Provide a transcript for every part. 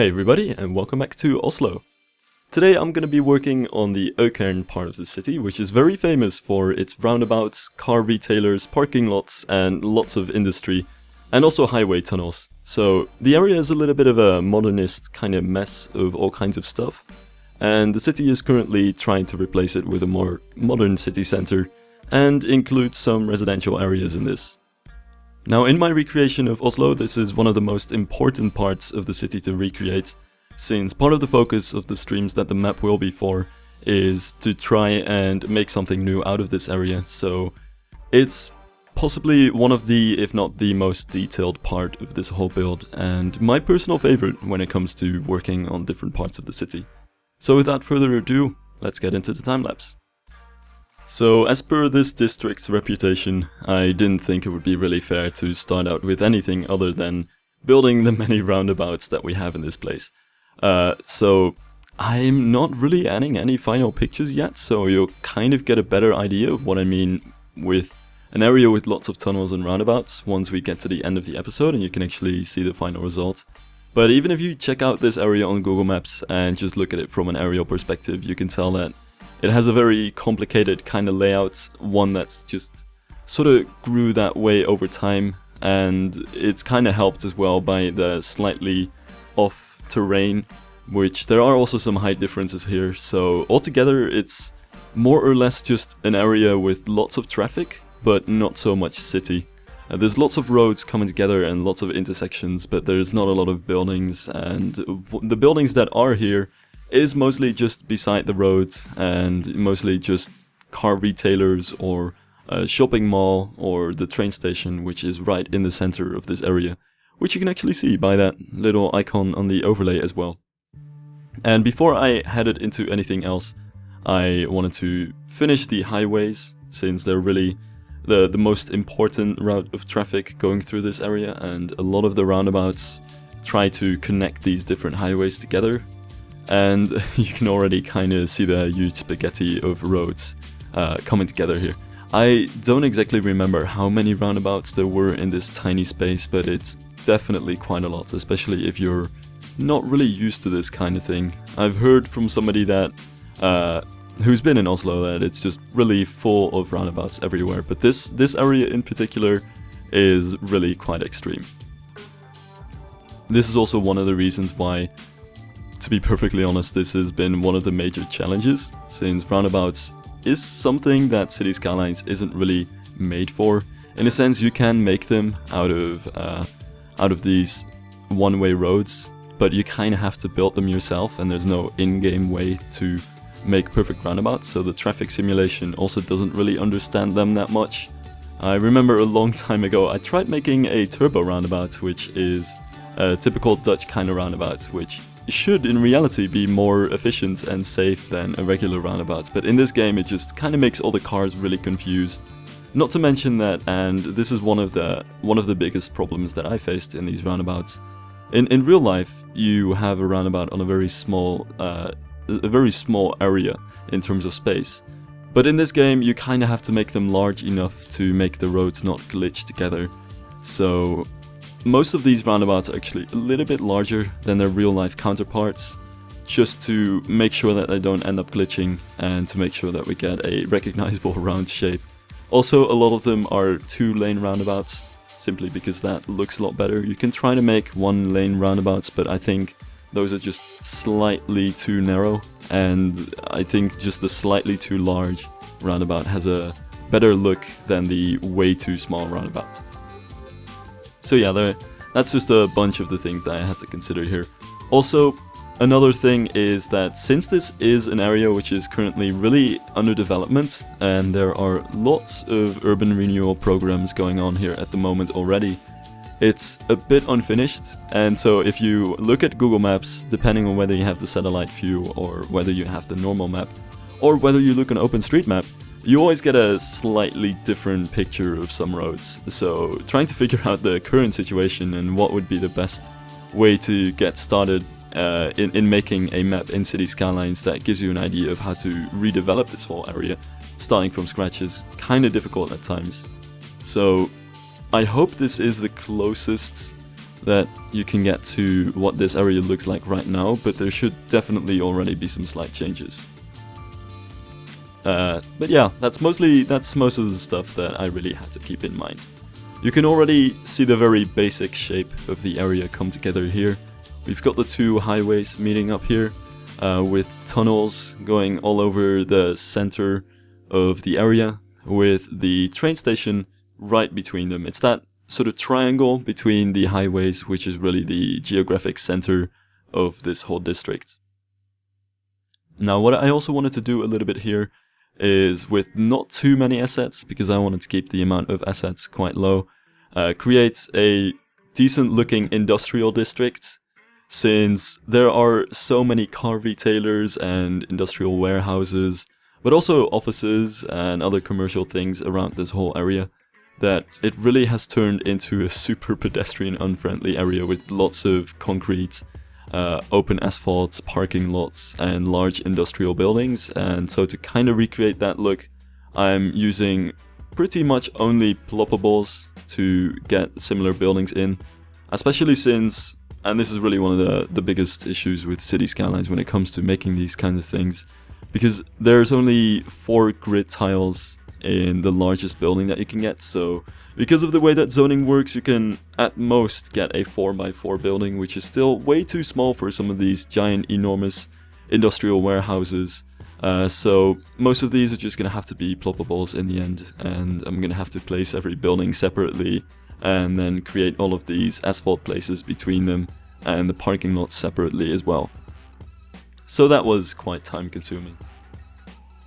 Hey everybody, and welcome back to Oslo. Today I'm going to be working on the Økern part of the city, which is very famous for its roundabouts, car retailers, parking lots, and lots of industry, and also highway tunnels. So the area is a little bit of a modernist kind of mess of all kinds of stuff, and the city is currently trying to replace it with a more modern city center, and include some residential areas in this. Now, in my recreation of Oslo, this is one of the most important parts of the city to recreate, since part of the focus of the streams that the map will be for is to try and make something new out of this area, so it's possibly one of the, if not the most detailed part of this whole build, and my personal favorite when it comes to working on different parts of the city. So without further ado, let's get into the time-lapse. So, as per this district's reputation, I didn't think it would be really fair to start out with anything other than building the many roundabouts that we have in this place. So I'm not really adding any final pictures yet, so you'll kind of get a better idea of what I mean with an area with lots of tunnels and roundabouts once we get to the end of the episode and you can actually see the final result. But even if you check out this area on Google Maps and just look at it from an aerial perspective, you can tell that it has a very complicated kind of layout, one that's just sort of grew that way over time, and it's kind of helped as well by the slightly off terrain, which there are also some height differences here, so altogether it's more or less just an area with lots of traffic, but not so much city. There's lots of roads coming together and lots of intersections, but there's not a lot of buildings, and the buildings that are here is mostly just beside the roads and mostly just car retailers or a shopping mall or the train station, which is right in the center of this area, which you can actually see by that little icon on the overlay as well. And before I headed into anything else, I wanted to finish the highways, since they're really the most important route of traffic going through this area, and a lot of the roundabouts try to connect these different highways together. And you can already kind of see the huge spaghetti of roads coming together here. I don't exactly remember how many roundabouts there were in this tiny space, but it's definitely quite a lot, especially if you're not really used to this kind of thing. I've heard from somebody that who's been in Oslo that it's just really full of roundabouts everywhere, but this area in particular is really quite extreme. This is also one of the reasons why, to be perfectly honest, this has been one of the major challenges, since roundabouts is something that City Skylines isn't really made for. In a sense, you can make them out of these one-way roads, but you kind of have to build them yourself, and there's no in-game way to make perfect roundabouts, so the traffic simulation also doesn't really understand them that much. I remember a long time ago I tried making a turbo roundabout, which is a typical Dutch kind of roundabout, which should in reality be more efficient and safe than a regular roundabout, but in this game it just kind of makes all the cars really confused. Not to mention that, and this is one of the biggest problems that I faced in these roundabouts, in real life you have a roundabout on a very small area in terms of space, but in this game you kind of have to make them large enough to make the roads not glitch together. So most of these roundabouts are actually a little bit larger than their real-life counterparts, just to make sure that they don't end up glitching and to make sure that we get a recognizable round shape. Also, a lot of them are two-lane roundabouts, simply because that looks a lot better. You can try to make one-lane roundabouts, but I think those are just slightly too narrow, and I think just the slightly too large roundabout has a better look than the way too small roundabout. So yeah, that's just a bunch of the things that I had to consider here. Also, another thing is that since this is an area which is currently really under development, and there are lots of urban renewal programs going on here at the moment already, it's a bit unfinished, and so if you look at Google Maps, depending on whether you have the satellite view or whether you have the normal map, or whether you look on OpenStreetMap, you always get a slightly different picture of some roads. So trying to figure out the current situation and what would be the best way to get started in making a map in City Skylines that gives you an idea of how to redevelop this whole area, starting from scratch, is kind of difficult at times. So I hope this is the closest that you can get to what this area looks like right now, but there should definitely already be some slight changes. But yeah, that's most of the stuff that I really had to keep in mind. You can already see the very basic shape of the area come together here. We've got the two highways meeting up here, with tunnels going all over the center of the area, with the train station right between them. It's that sort of triangle between the highways, which is really the geographic center of this whole district. Now, what I also wanted to do a little bit here is, with not too many assets, because I wanted to keep the amount of assets quite low, create a decent looking industrial district, since there are so many car retailers and industrial warehouses, but also offices and other commercial things around this whole area, that it really has turned into a super pedestrian unfriendly area with lots of concrete, open asphalt, parking lots, and large industrial buildings. And so to kind of recreate that look, I'm using pretty much only ploppables to get similar buildings in, especially since, and this is really one of the biggest issues with City Skylines when it comes to making these kinds of things, because there's only 4 grid tiles in the largest building that you can get. So because of the way that zoning works, you can at most get a 4x4 building, which is still way too small for some of these giant, enormous industrial warehouses. So most of these are just going to have to be ploppables in the end, and I'm going to have to place every building separately and then create all of these asphalt places between them and the parking lots separately as well. So that was quite time consuming.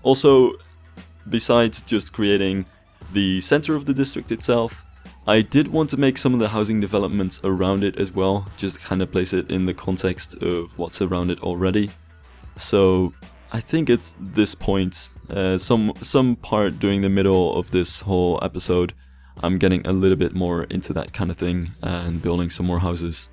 Also, besides just creating the center of the district itself, I did want to make some of the housing developments around it as well, just to kind of place it in the context of what's around it already. So I think it's this point, some part during the middle of this whole episode, I'm getting a little bit more into that kind of thing and building some more houses.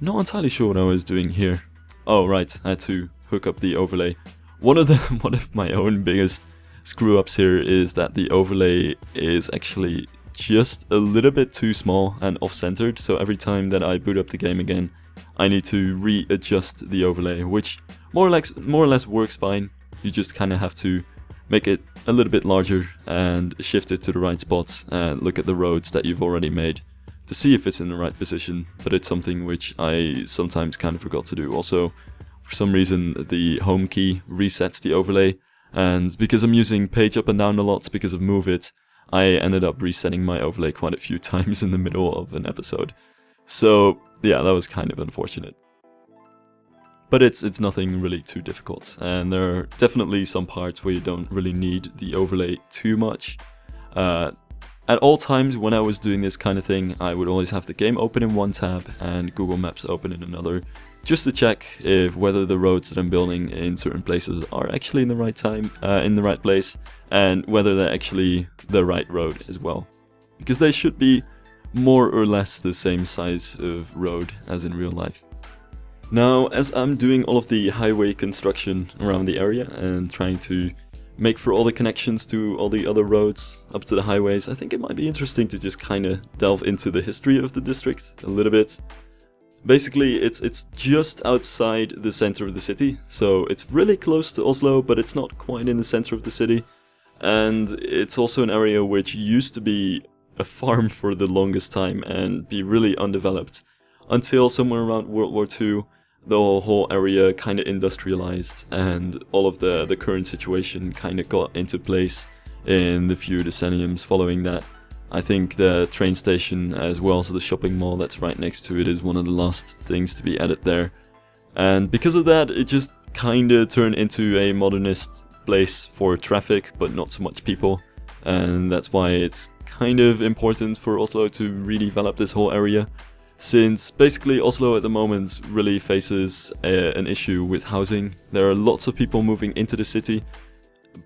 Not entirely sure what I was doing here. Oh right, I had to hook up the overlay. One of my own biggest screw ups here is that the overlay is actually just a little bit too small and off-centered, so every time that I boot up the game again, I need to readjust the overlay, which more or less works fine. You just kind of have to make it a little bit larger and shift it to the right spots and look at the roads that you've already made to see if it's in the right position, but it's something which I sometimes kind of forgot to do. Also, for some reason, the home key resets the overlay, and because I'm using page up and down a lot because of Move It, I ended up resetting my overlay quite a few times in the middle of an episode. So yeah, that was kind of unfortunate. But it's nothing really too difficult, and there are definitely some parts where you don't really need the overlay too much. At all times when I was doing this kind of thing, I would always have the game open in one tab and Google Maps open in another, just to check if whether the roads that I'm building in certain places are actually in the right place, and whether they're actually the right road as well. Because they should be more or less the same size of road as in real life. Now, as I'm doing all of the highway construction around the area and trying to make for all the connections to all the other roads up to the highways, I think it might be interesting to just kind of delve into the history of the district a little bit. Basically, it's just outside the center of the city, so it's really close to Oslo, but it's not quite in the center of the city. And it's also an area which used to be a farm for the longest time and be really undeveloped, until somewhere around World War II, the whole area kind of industrialized, and all of the current situation kind of got into place in the few decenniums following that. I think the train station, as well as the shopping mall that's right next to it, is one of the last things to be added there. And because of that, it just kind of turned into a modernist place for traffic, but not so much people. And that's why it's kind of important for Oslo to redevelop this whole area, since basically Oslo at the moment really faces an issue with housing. There are lots of people moving into the city,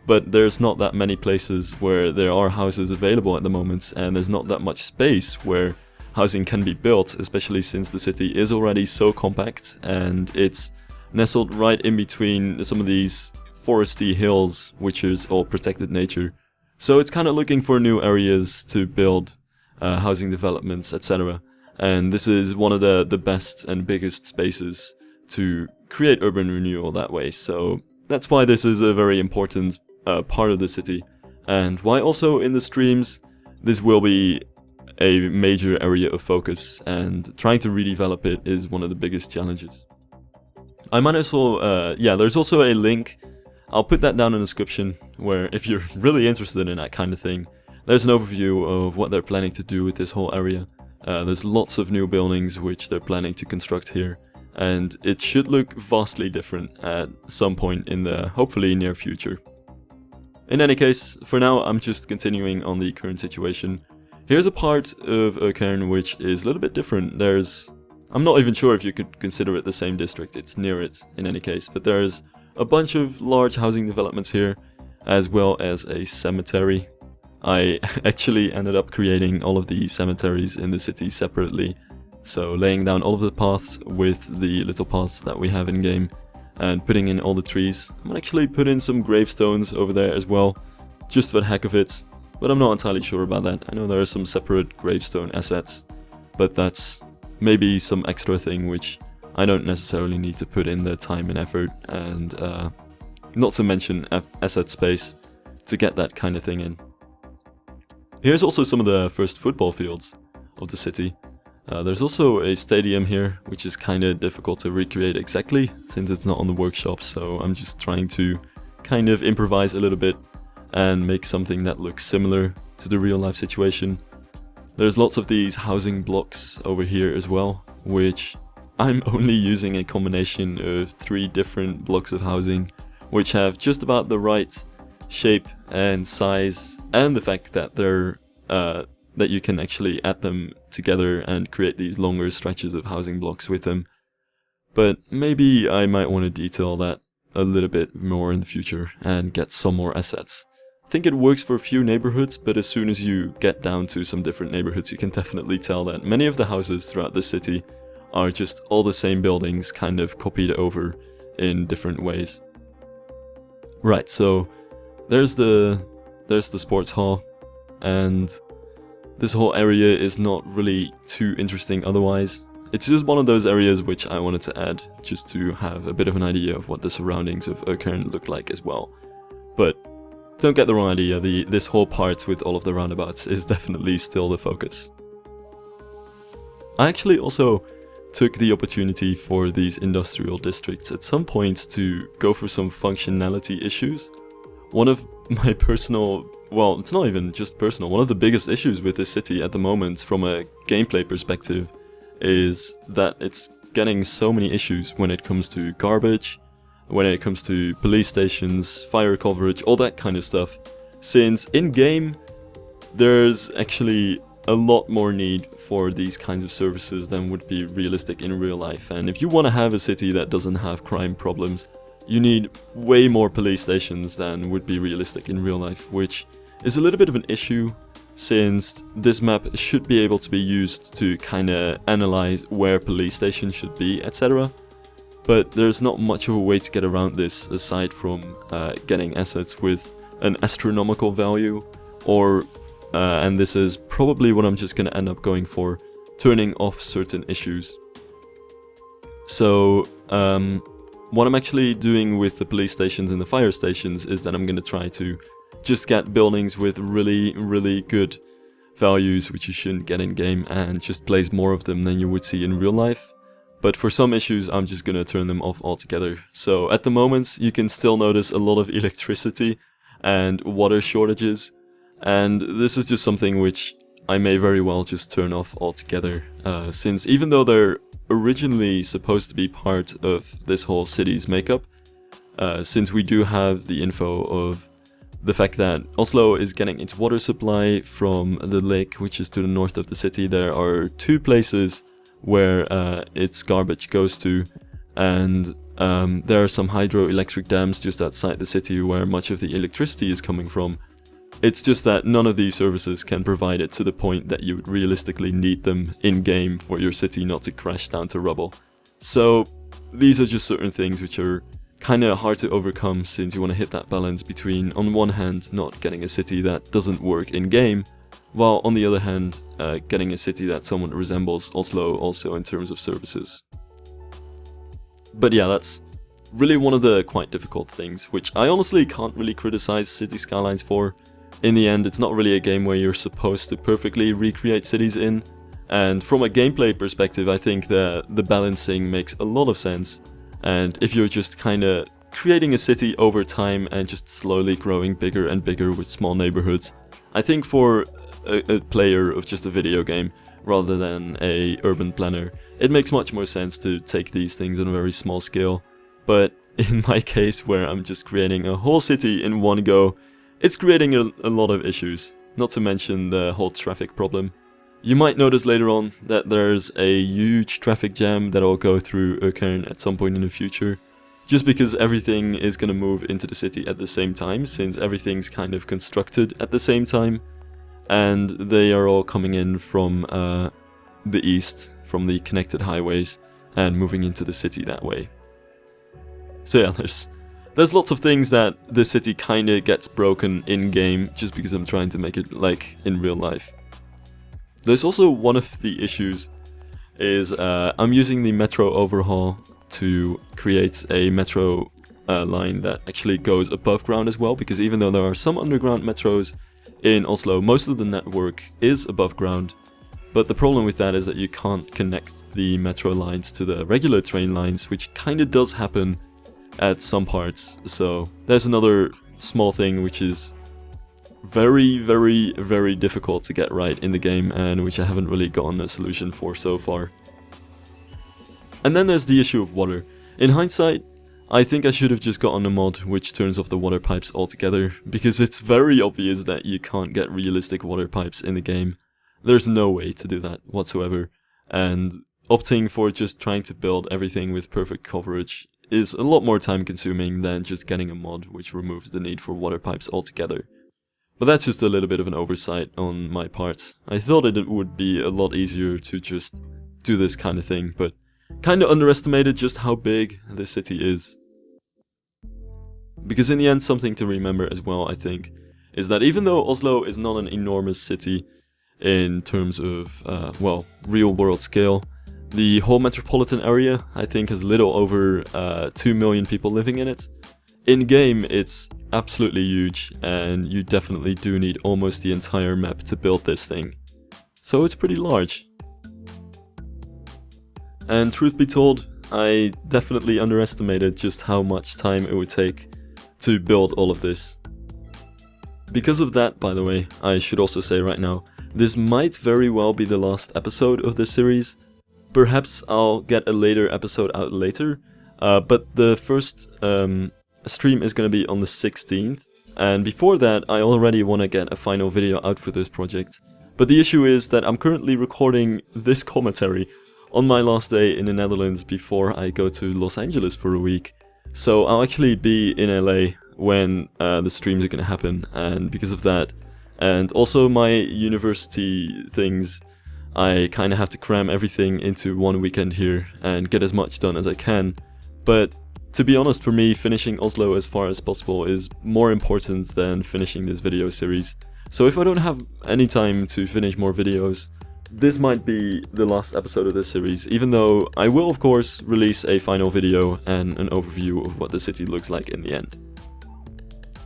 but there's not that many places where there are houses available at the moment, and there's not that much space where housing can be built, especially since the city is already so compact and it's nestled right in between some of these foresty hills, which is all protected nature. So it's kind of looking for new areas to build housing developments, etc. and this is one of the best and biggest spaces to create urban renewal that way. So that's why this is a very important part of the city, and why also in the streams this will be a major area of focus, and trying to redevelop it is one of the biggest challenges. I might also, there's also a link, I'll put that down in the description, where if you're really interested in that kind of thing, there's an overview of what they're planning to do with this whole area. There's lots of new buildings which they're planning to construct here, and it should look vastly different at some point in the hopefully near future. In any case, for now I'm just continuing on the current situation. Here's a part of Økern which is a little bit different. I'm not even sure if you could consider it the same district, it's near it in any case, but there's a bunch of large housing developments here, as well as a cemetery. I actually ended up creating all of the cemeteries in the city separately, so laying down all of the paths with the little paths that we have in game, and putting in all the trees. I'm gonna actually put in some gravestones over there as well, just for the heck of it, but I'm not entirely sure about that. I know there are some separate gravestone assets, but that's maybe some extra thing which I don't necessarily need to put in the time and effort, and not to mention asset space to get that kind of thing in. Here's also some of the first football fields of the city. There's also a stadium here, which is kind of difficult to recreate exactly, since it's not on the workshop, so I'm just trying to kind of improvise a little bit and make something that looks similar to the real life situation. There's lots of these housing blocks over here as well, which I'm only using a combination of 3 different blocks of housing, which have just about the right shape and size, and the fact that they're that you can actually add them together and create these longer stretches of housing blocks with them. But maybe I might want to detail that a little bit more in the future and get some more assets. I think it works for a few neighborhoods, but as soon as you get down to some different neighborhoods, you can definitely tell that many of the houses throughout the city are just all the same buildings kind of copied over in different ways. Right, so there's the sports hall, and this whole area is not really too interesting otherwise. It's just one of those areas which I wanted to add, just to have a bit of an idea of what the surroundings of Økern look like as well. But don't get the wrong idea, this whole part with all of the roundabouts is definitely still the focus. I actually also took the opportunity for these industrial districts at some point to go for some functionality issues. One of my personal, well, it's not even just personal, one of the biggest issues with this city at the moment from a gameplay perspective is that it's getting so many issues when it comes to garbage, when it comes to police stations, fire coverage, all that kind of stuff. Since in-game, there's actually a lot more need for these kinds of services than would be realistic in real life. And if you want to have a city that doesn't have crime problems, you need way more police stations than would be realistic in real life, which is a little bit of an issue, since this map should be able to be used to kinda analyze where police stations should be, etc. But there's not much of a way to get around this aside from getting assets with an astronomical value, or, and this is probably what I'm just gonna end up going for, turning off certain issues. So, what I'm actually doing with the police stations and the fire stations is that I'm gonna try to just get buildings with really good values, which you shouldn't get in game, and just place more of them than you would see in real life. But for some issues I'm just gonna turn them off altogether. So at the moment you can still notice a lot of electricity and water shortages, and this is just something which I may very well just turn off altogether, since even though they're originally supposed to be part of this whole city's makeup, since we do have the info of the fact that Oslo is getting its water supply from the lake which is to the north of the city. There are 2 places where its garbage goes to, and there are some hydroelectric dams just outside the city where much of the electricity is coming from. It's just that none of these services can provide it to the point that you would realistically need them in-game for your city not to crash down to rubble. So these are just certain things which are kinda hard to overcome, since you want to hit that balance between, on one hand, not getting a city that doesn't work in-game, while on the other hand, getting a city that somewhat resembles Oslo also in terms of services. But yeah, that's really one of the quite difficult things, which I honestly can't really criticize City Skylines for. In the end, it's not really a game where you're supposed to perfectly recreate cities in, and from a gameplay perspective, I think the balancing makes a lot of sense. And if you're just kinda creating a city over time and just slowly growing bigger and bigger with small neighborhoods, I think for a player of just a video game rather than a urban planner, it makes much more sense to take these things on a very small scale. But in my case, where I'm just creating a whole city in one go, it's creating a lot of issues, not to mention the whole traffic problem. You might notice later on that there's a huge traffic jam that will go through Økern at some point in the future, just because everything is going to move into the city at the same time, since everything's kind of constructed at the same time, and they are all coming in from the east, from the connected highways, and moving into the city that way. So yeah, there's lots of things that the city kinda gets broken in-game, just because I'm trying to make it like in real life. There's also one of the issues is I'm using the metro overhaul to create a metro line that actually goes above ground as well, because even though there are some underground metros in Oslo, most of the network is above ground. But the problem with that is that you can't connect the metro lines to the regular train lines, which kinda does happen at some parts. So there's another small thing which is very, very, very difficult to get right in the game, and which I haven't really gotten a solution for so far. And then there's the issue of water. In hindsight, I think I should have just gotten a mod which turns off the water pipes altogether, because it's very obvious that you can't get realistic water pipes in the game. There's no way to do that whatsoever, and opting for just trying to build everything with perfect coverage is a lot more time consuming than just getting a mod which removes the need for water pipes altogether. But that's just a little bit of an oversight on my part. I thought it would be a lot easier to just do this kind of thing, but kinda underestimated just how big this city is. Because in the end, something to remember as well, I think, is that even though Oslo is not an enormous city in terms of, well, real world scale, the whole metropolitan area, I think, has little over 2 million people living in it. In-game, it's absolutely huge, and you definitely do need almost the entire map to build this thing. So it's pretty large. And truth be told, I definitely underestimated just how much time it would take to build all of this. Because of that, by the way, I should also say right now, this might very well be the last episode of this series. Perhaps I'll get a later episode out later, but the first stream is going to be on the 16th, and before that I already want to get a final video out for this project. But the issue is that I'm currently recording this commentary on my last day in the Netherlands before I go to Los Angeles for a week. So I'll actually be in LA when the streams are going to happen, and because of that, and also my university things, I kind of have to cram everything into one weekend here and get as much done as I can. But to be honest, for me, finishing Oslo as far as possible is more important than finishing this video series. So if I don't have any time to finish more videos, this might be the last episode of this series, even though I will of course release a final video and an overview of what the city looks like in the end.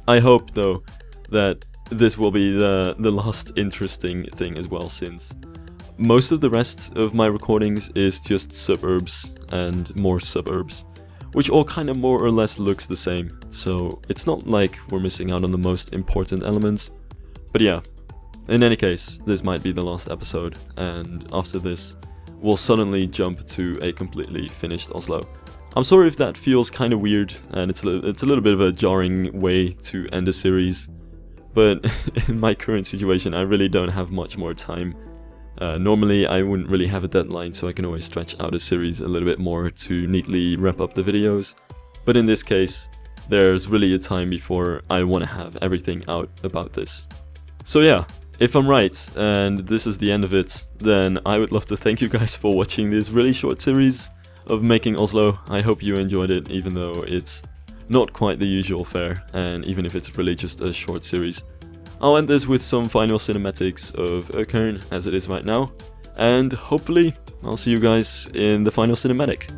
I hope though that this will be the last interesting thing as well, since most of the rest of my recordings is just suburbs and more suburbs, which all kind of more or less looks the same, so it's not like we're missing out on the most important elements. But yeah, in any case, this might be the last episode, and after this, we'll suddenly jump to a completely finished Oslo. I'm sorry if that feels kind of weird, and it's a little bit of a jarring way to end a series, but in my current situation, I really don't have much more time. Normally, I wouldn't really have a deadline, so I can always stretch out a series a little bit more to neatly wrap up the videos. But in this case, there's really a time before I want to have everything out about this. So yeah, if I'm right, and this is the end of it, then I would love to thank you guys for watching this really short series of making Oslo. I hope you enjoyed it, even though it's not quite the usual fare, and even if it's really just a short series. I'll end this with some final cinematics of Økern as it is right now, and hopefully I'll see you guys in the final cinematic.